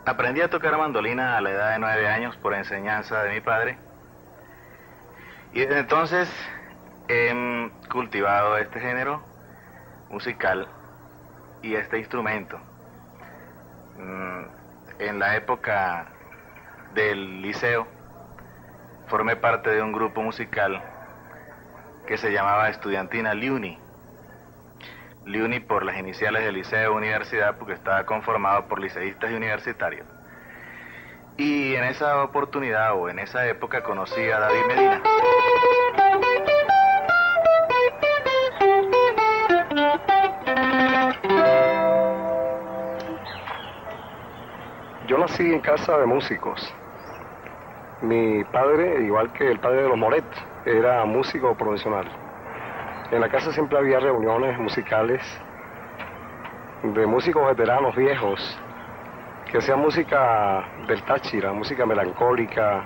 Aprendí a tocar mandolina a la edad de 9 años por enseñanza de mi padre. Y desde entonces he cultivado este género musical y este instrumento. En la época del liceo formé parte de un grupo musical que se llamaba Estudiantina Liuni. Liuni por las iniciales del liceo universidad, porque estaba conformado por liceístas y universitarios. Y en esa oportunidad o en esa época conocí a David Medina. Yo nací en casa de músicos. Mi padre, igual que el padre de los Moret, era músico profesional. En la casa siempre había reuniones musicales de músicos veteranos viejos que hacían música del Táchira, música melancólica,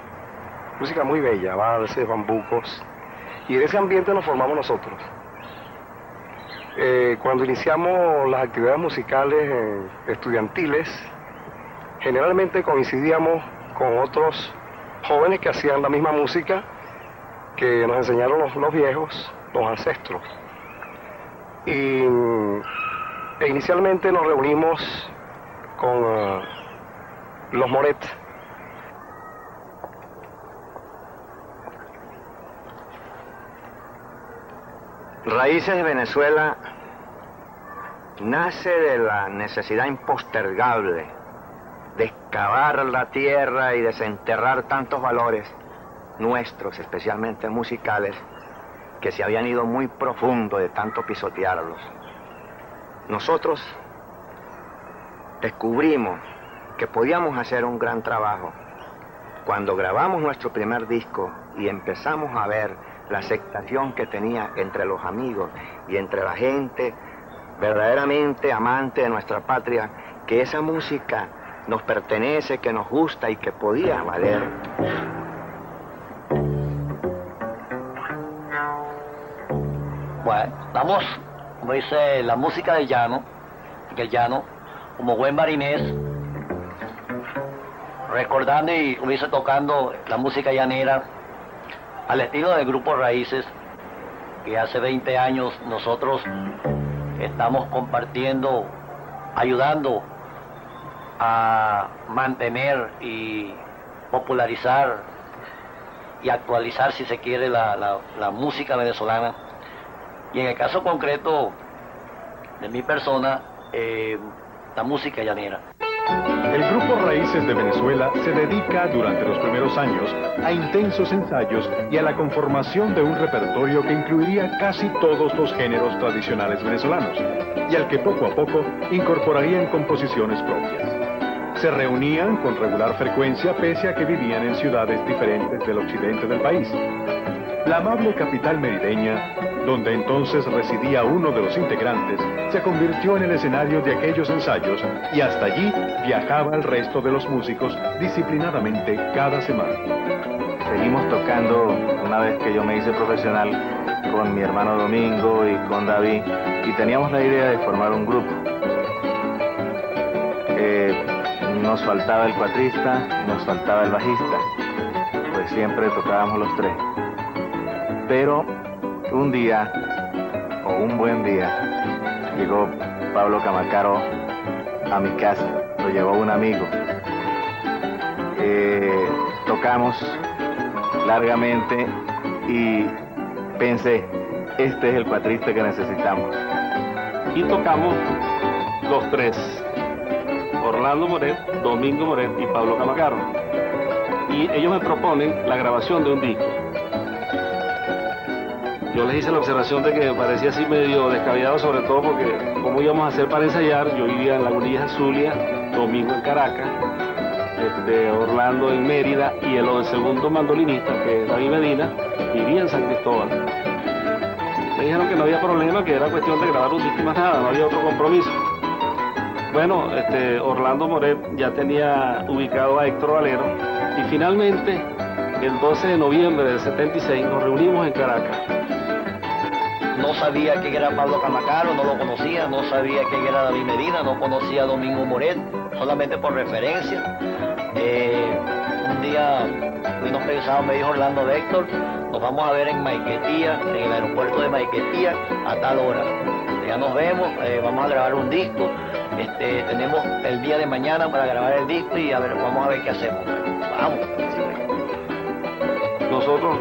música muy bella, valses, bambucos, y de ese ambiente nos formamos nosotros. Cuando iniciamos las actividades musicales estudiantiles, generalmente coincidíamos con otros jóvenes que hacían la misma música que nos enseñaron los viejos, los ancestros. E inicialmente nos reunimos con los Moret. Raíces de Venezuela nace de la necesidad impostergable de excavar la tierra y desenterrar tantos valores nuestros, especialmente musicales, que se habían ido muy profundo de tanto pisotearlos. Nosotros descubrimos que podíamos hacer un gran trabajo cuando grabamos nuestro primer disco y empezamos a ver la aceptación que tenía entre los amigos y entre la gente verdaderamente amante de nuestra patria, que esa música nos pertenece, que nos gusta y que podía valer. Bueno, estamos, como dice, la música del llano, como buen marinés, recordando y como dice, tocando la música llanera al estilo del grupo Raíces, que hace 20 años nosotros estamos compartiendo, ayudando a mantener y popularizar y actualizar, si se quiere, la música venezolana. Y en el caso concreto de mi persona, la música llanera. El Grupo Raíces de Venezuela se dedica durante los primeros años a intensos ensayos y a la conformación de un repertorio que incluiría casi todos los géneros tradicionales venezolanos y al que poco a poco incorporarían composiciones propias. Se reunían con regular frecuencia pese a que vivían en ciudades diferentes del occidente del país. La amable capital merideña, donde entonces residía uno de los integrantes, se convirtió en el escenario de aquellos ensayos y hasta allí viajaba el resto de los músicos disciplinadamente cada semana. Seguimos tocando una vez que yo me hice profesional con mi hermano Domingo y con David, y teníamos la idea de formar un grupo. Nos faltaba el cuatrista, nos faltaba el bajista, pues siempre tocábamos los tres. Pero un día, o un buen día, llegó Pablo Camacaro a mi casa, lo llevó un amigo. Tocamos largamente y pensé, este es el cuatrista que necesitamos. Y tocamos los tres, Orlando Moret, Domingo Moret y Pablo Camacaro. Y ellos me proponen la grabación de un disco. Yo les hice la observación de que me parecía así medio descabellado, sobre todo porque cómo íbamos a hacer para ensayar. Yo vivía en Lagunillas, Zulia, Domingo en Caracas, Orlando en Mérida, y el segundo mandolinista, que es David Medina, vivía en San Cristóbal. Me dijeron que no había problema, que era cuestión de grabar un disco y más nada, no había otro compromiso. Bueno, Orlando Moret ya tenía ubicado a Héctor Valero, y finalmente, el 12 de noviembre del 76, nos reunimos en Caracas. no sabía quién era Pablo Camacaro, no lo conocía, no sabía quién era David Medina, no conocía a Domingo Moret, solamente por referencia. Un día nos pensamos, me dijo Orlando Héctor, nos vamos a ver en Maiquetía, en el aeropuerto de Maiquetía, a tal hora. Ya nos vemos, vamos a grabar un disco, tenemos el día de mañana para grabar el disco y vamos a ver qué hacemos. Vamos. Nosotros,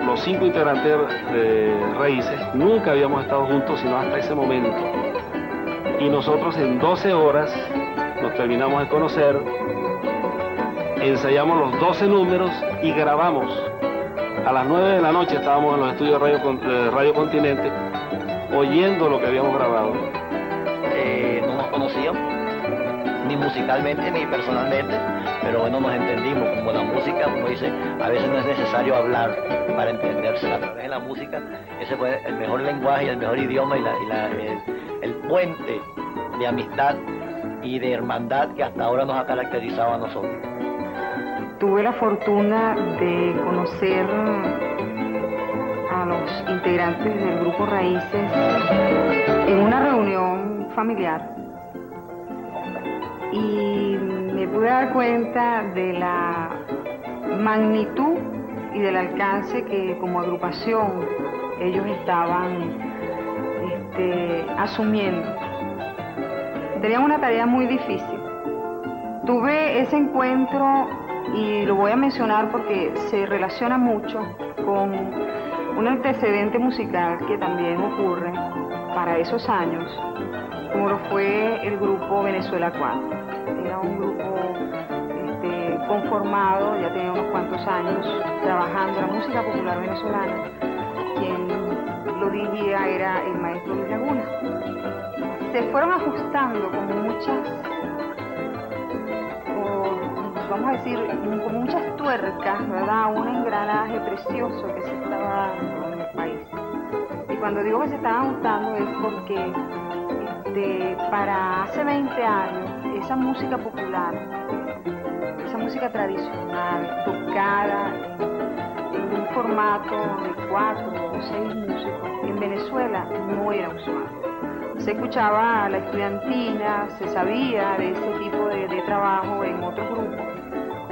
los 5 integrantes de Raíces, nunca habíamos estado juntos sino hasta ese momento. Y nosotros en 12 horas nos terminamos de conocer, ensayamos los 12 números y grabamos. A las 9 de la noche estábamos en los estudios de Radio Continente oyendo lo que habíamos grabado. No nos conocíamos, ni musicalmente ni personalmente, pero bueno, nos entendimos. Como la música, como dice, a veces no es necesario hablar para entenderse. A través de la música, ese fue el mejor lenguaje, el mejor idioma y el puente de amistad y de hermandad que hasta ahora nos ha caracterizado a nosotros. Tuve la fortuna de conocer a los integrantes del Grupo Raíces en una reunión familiar y me pude dar cuenta de la magnitud y del alcance que como agrupación ellos estaban asumiendo. Tenían una tarea muy difícil. Tuve ese encuentro y lo voy a mencionar porque se relaciona mucho con un antecedente musical que también ocurre para esos años, como lo fue el grupo Venezuela 4. Era un grupo conformado, ya tenía unos cuantos años trabajando la música popular venezolana. Quien lo dirigía era el maestro Luis Laguna. Se fueron ajustando como vamos a decir, como muchas tuercas, ¿verdad? Un engranaje precioso que se estaba dando en el país. Y cuando digo que se estaba ajustando es porque para hace 20 años esa música popular, esa música tradicional, tocada en un formato de 4 o 6 músicos, en Venezuela no era usual. Se escuchaba la estudiantina, se sabía de ese tipo de trabajo en otros grupos,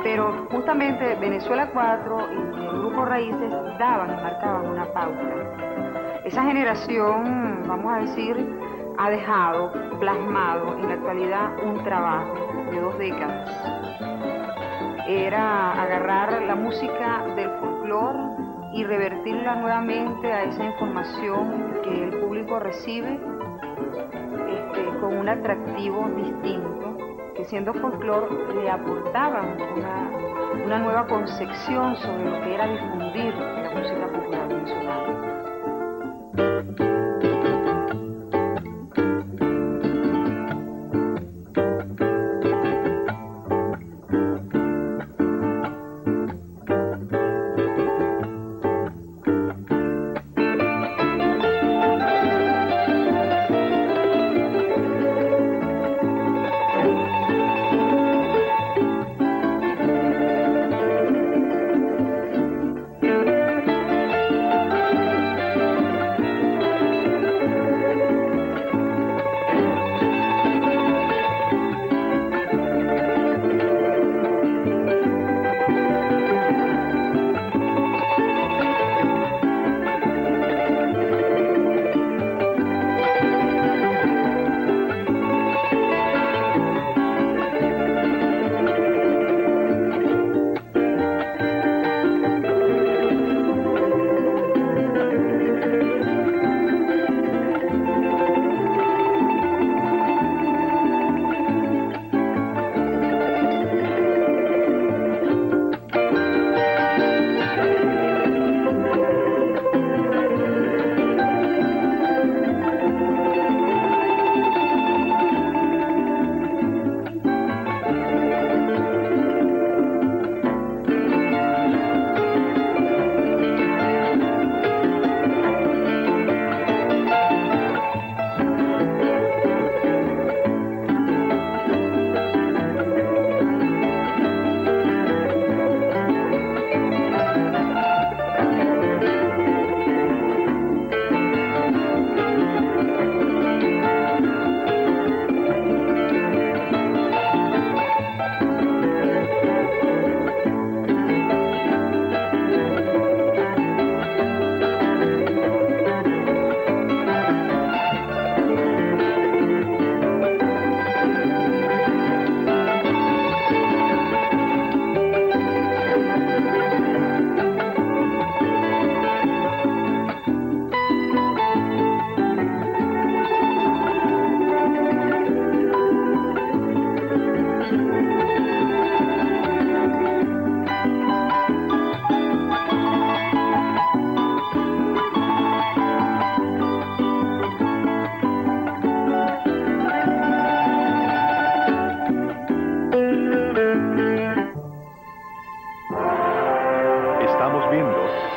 pero justamente Venezuela 4 y el Grupo Raíces daban y marcaban una pauta. Esa generación, vamos a decir, ha dejado plasmado en la actualidad un trabajo de 2 décadas. Era agarrar la música del folclore y revertirla nuevamente a esa información que el público recibe con un atractivo distinto, que siendo folclore le aportaban una nueva concepción sobre lo que era difundir la música popular venezolana.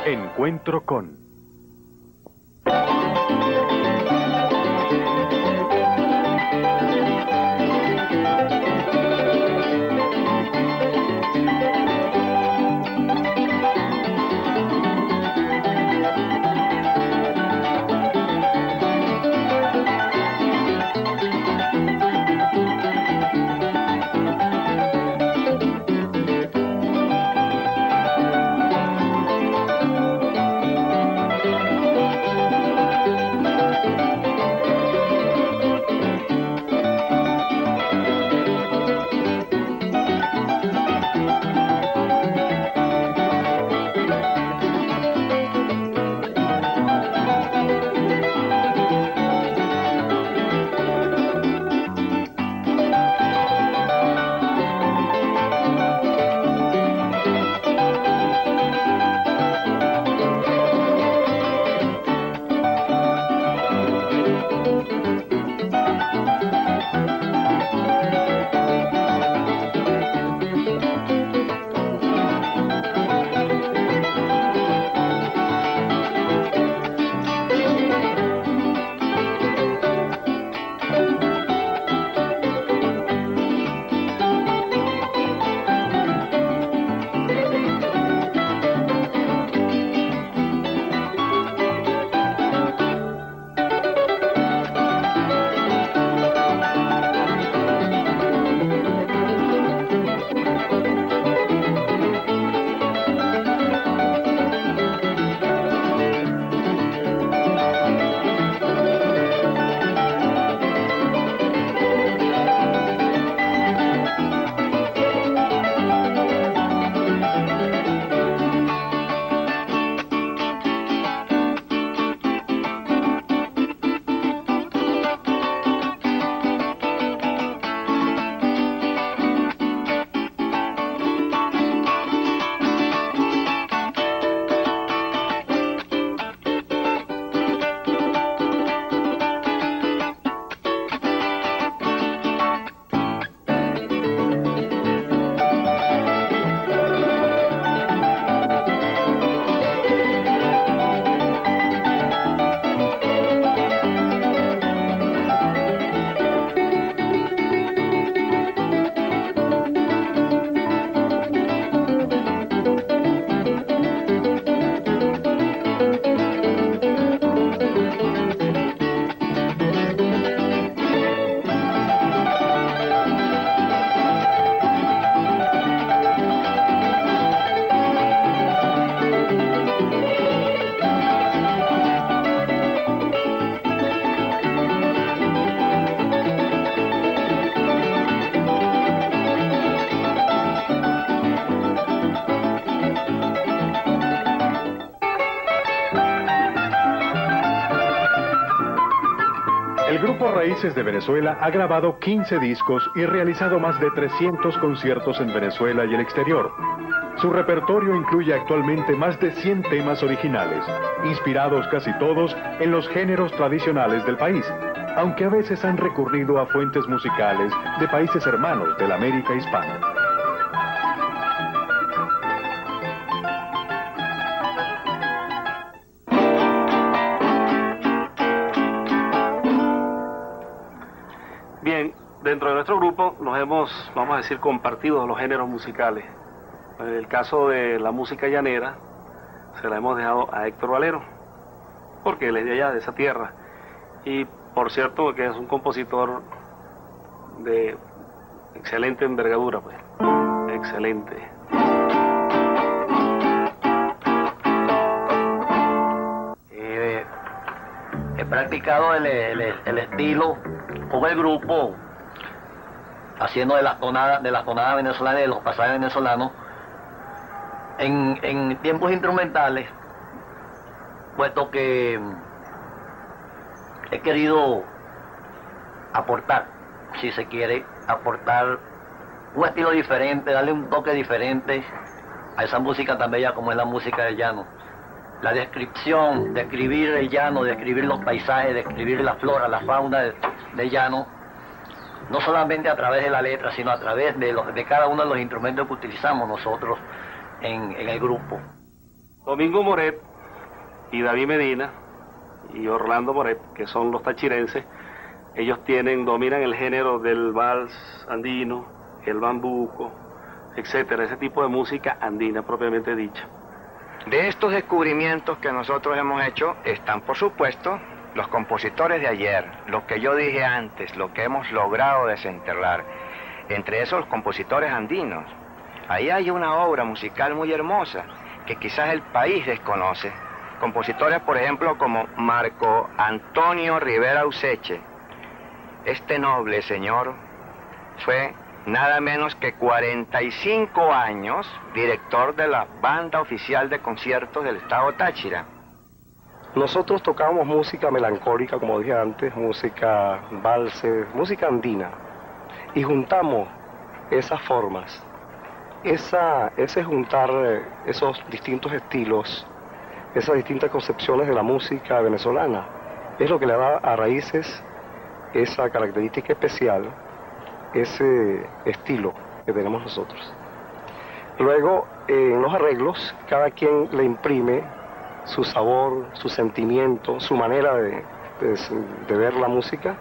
Encuentro con... El Grupo Raíces de Venezuela ha grabado 15 discos y realizado más de 300 conciertos en Venezuela y el exterior. Su repertorio incluye actualmente más de 100 temas originales, inspirados casi todos en los géneros tradicionales del país, aunque a veces han recurrido a fuentes musicales de países hermanos de la América hispana. Bien, dentro de nuestro grupo nos hemos, vamos a decir, compartido los géneros musicales. En el caso de la música llanera, se la hemos dejado a Héctor Valero, porque él es de allá, de esa tierra. Y por cierto, que es un compositor de excelente envergadura, pues. Excelente. He practicado el estilo con el grupo, haciendo de las tonadas venezolanas, de los pasajes venezolanos, en tiempos instrumentales, puesto que he querido aportar, si se quiere, aportar un estilo diferente, darle un toque diferente a esa música tan bella como es la música del llano. La descripción, describir el llano, describir los paisajes, describir la flora, la fauna del llano, no solamente a través de la letra, sino a través de cada uno de los instrumentos que utilizamos nosotros en el grupo. Domingo Moret y David Medina y Orlando Moret, que son los tachirenses, ellos dominan el género del vals andino, el bambuco, etcétera, ese tipo de música andina propiamente dicha. De estos descubrimientos que nosotros hemos hecho están, por supuesto, los compositores de ayer, lo que yo dije antes, lo que hemos logrado desenterrar. Entre esos, los compositores andinos. Ahí hay una obra musical muy hermosa que quizás el país desconoce. Compositores, por ejemplo, como Marco Antonio Rivera Useche. Este noble señor fue nada menos que 45 años director de la Banda Oficial de Conciertos del Estado Táchira. Nosotros tocábamos música melancólica, como dije antes, música valses, música andina, y juntamos esas formas, ese juntar esos distintos estilos, esas distintas concepciones de la música venezolana, es lo que le da a Raíces esa característica especial, ese estilo que tenemos nosotros. Luego, en los arreglos, cada quien le imprime su sabor, su sentimiento, su manera de ver la música,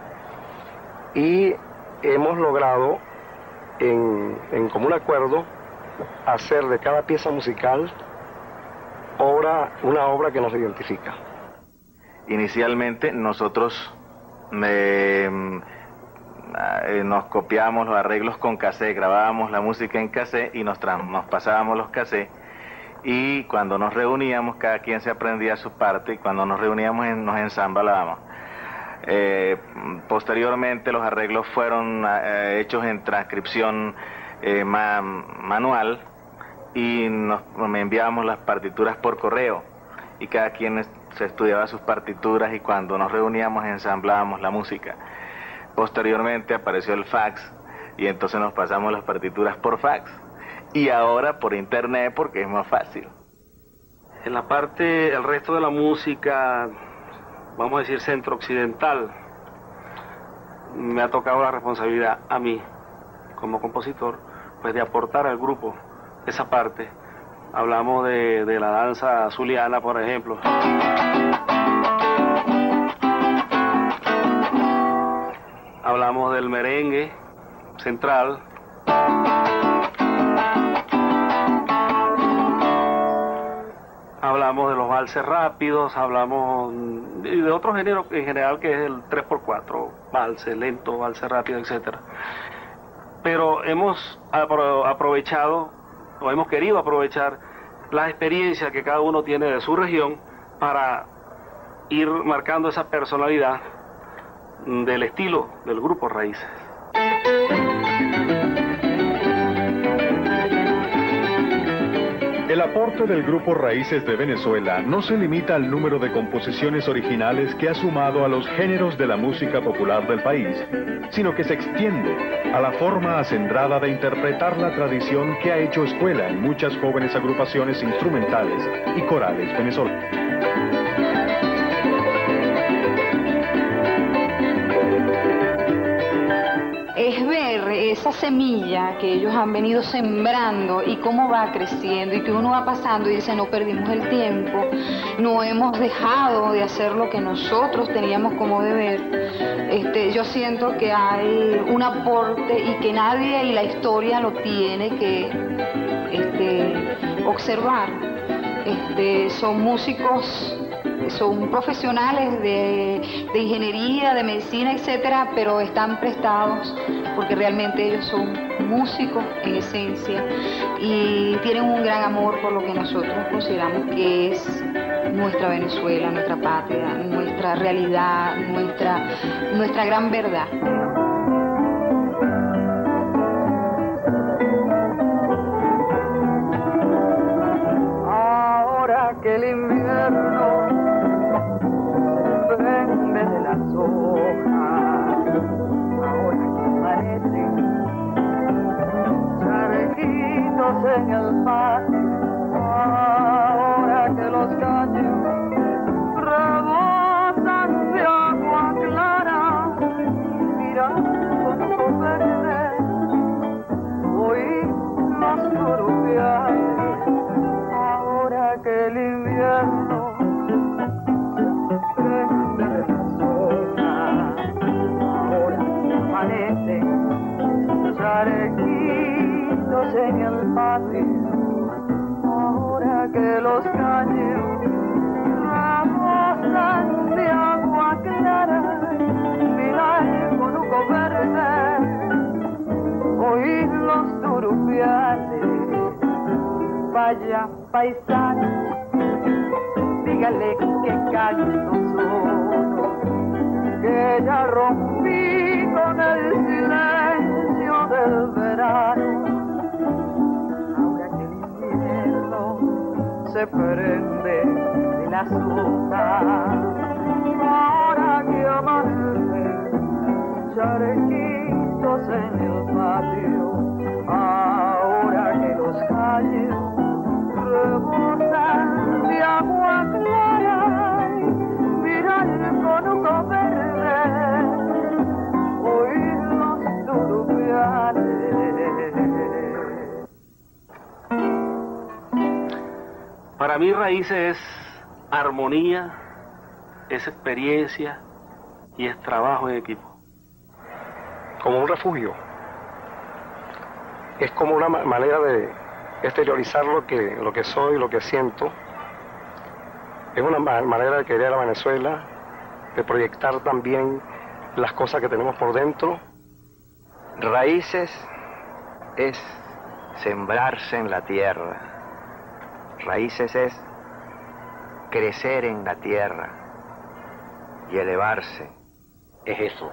y hemos logrado, en común acuerdo, hacer de cada pieza musical una obra que nos identifica. Inicialmente nosotros nos copiábamos los arreglos con cassette, grabábamos la música en cassette y nos pasábamos los cassettes, y cuando nos reuníamos cada quien se aprendía su parte, y cuando nos reuníamos nos ensamblábamos. Posteriormente los arreglos fueron hechos en transcripción manual, y me enviábamos las partituras por correo, y cada quien se estudiaba sus partituras, y cuando nos reuníamos ensamblábamos la música. Posteriormente apareció el fax, y entonces nos pasamos las partituras por fax, y ahora por internet porque es más fácil. En la parte, el resto de la música, vamos a decir centro-occidental, me ha tocado la responsabilidad a mí, como compositor, pues de aportar al grupo esa parte. Hablamos de la danza zuliana, por ejemplo. Hablamos del merengue central. Hablamos de los valses rápidos, hablamos de otro género en general que es el 3x4, valse lento, valse rápido, etc. Pero hemos aprovechado, o hemos querido aprovechar, la experiencia que cada uno tiene de su región para ir marcando esa personalidad del estilo del Grupo Raíces. El aporte del Grupo Raíces de Venezuela no se limita al número de composiciones originales que ha sumado a los géneros de la música popular del país, sino que se extiende a la forma acendrada de interpretar la tradición que ha hecho escuela en muchas jóvenes agrupaciones instrumentales y corales venezolanas. Es ver esa semilla que ellos han venido sembrando y cómo va creciendo, y que uno va pasando y dice, no perdimos el tiempo, no hemos dejado de hacer lo que nosotros teníamos como deber. Yo siento que hay un aporte y que nadie, y la historia lo tiene que observar. Son músicos, son profesionales de ingeniería, de medicina, etcétera, pero están prestados porque realmente ellos son músicos en esencia y tienen un gran amor por lo que nosotros consideramos que es nuestra Venezuela, nuestra patria, nuestra realidad, nuestra gran verdad. Ahora que el invierno prende de las hojas, ahora que aparecen charquitos en el patio, ahora que los caños rebosan de agua clara, mirando con verde, oí los corupiales, ahora que el invierno charequitos en el patio, ahora que los caños rebosan de agua clara, mirar el conuco verde, oír los turupiales. Vaya paisano, dígale que canto solo, que ya rompí con el silencio del verano. Ahora que el invierno se prende de la sopa, ahora que amanece charequitos en el patio, ahora que los calles rebosan de agua clara, mirar el conuco verde, oír los turupiales. Para mí Raíces es armonía, es experiencia y es trabajo en equipo. Como un refugio. Es como una manera de exteriorizar lo que soy, lo que siento. Es una manera de querer a Venezuela, de proyectar también las cosas que tenemos por dentro. Raíces es sembrarse en la tierra. Raíces es crecer en la tierra y elevarse. Es eso,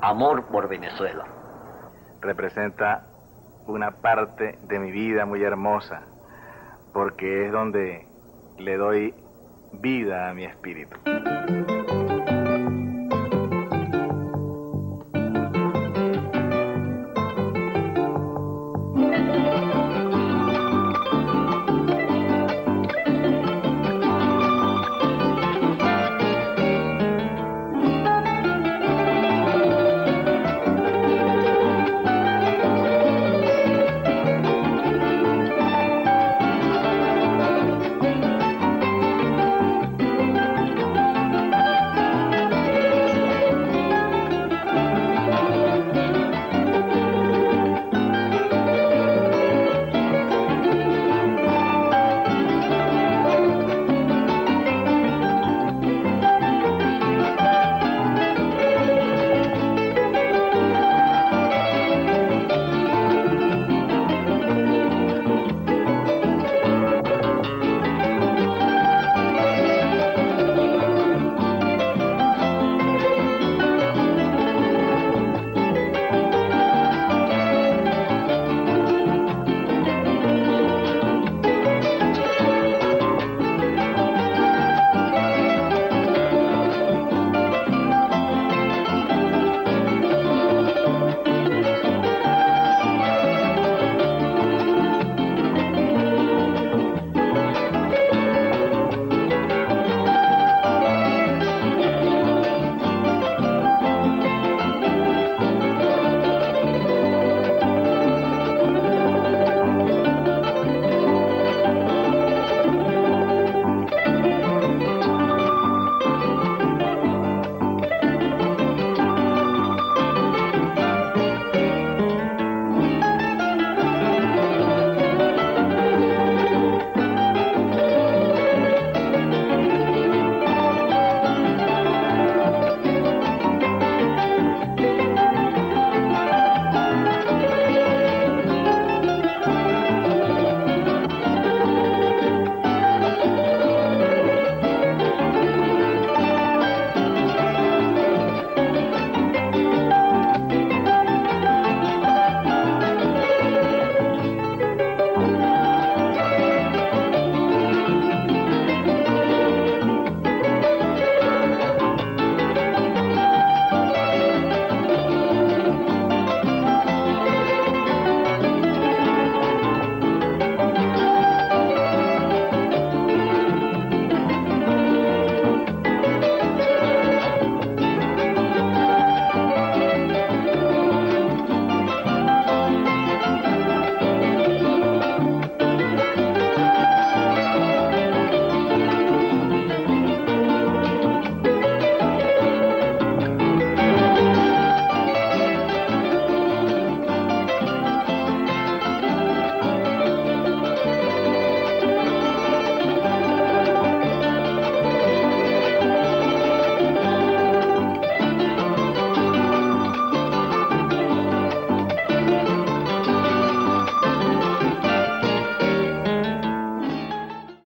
amor por Venezuela. Representa una parte de mi vida muy hermosa, porque es donde le doy vida a mi espíritu.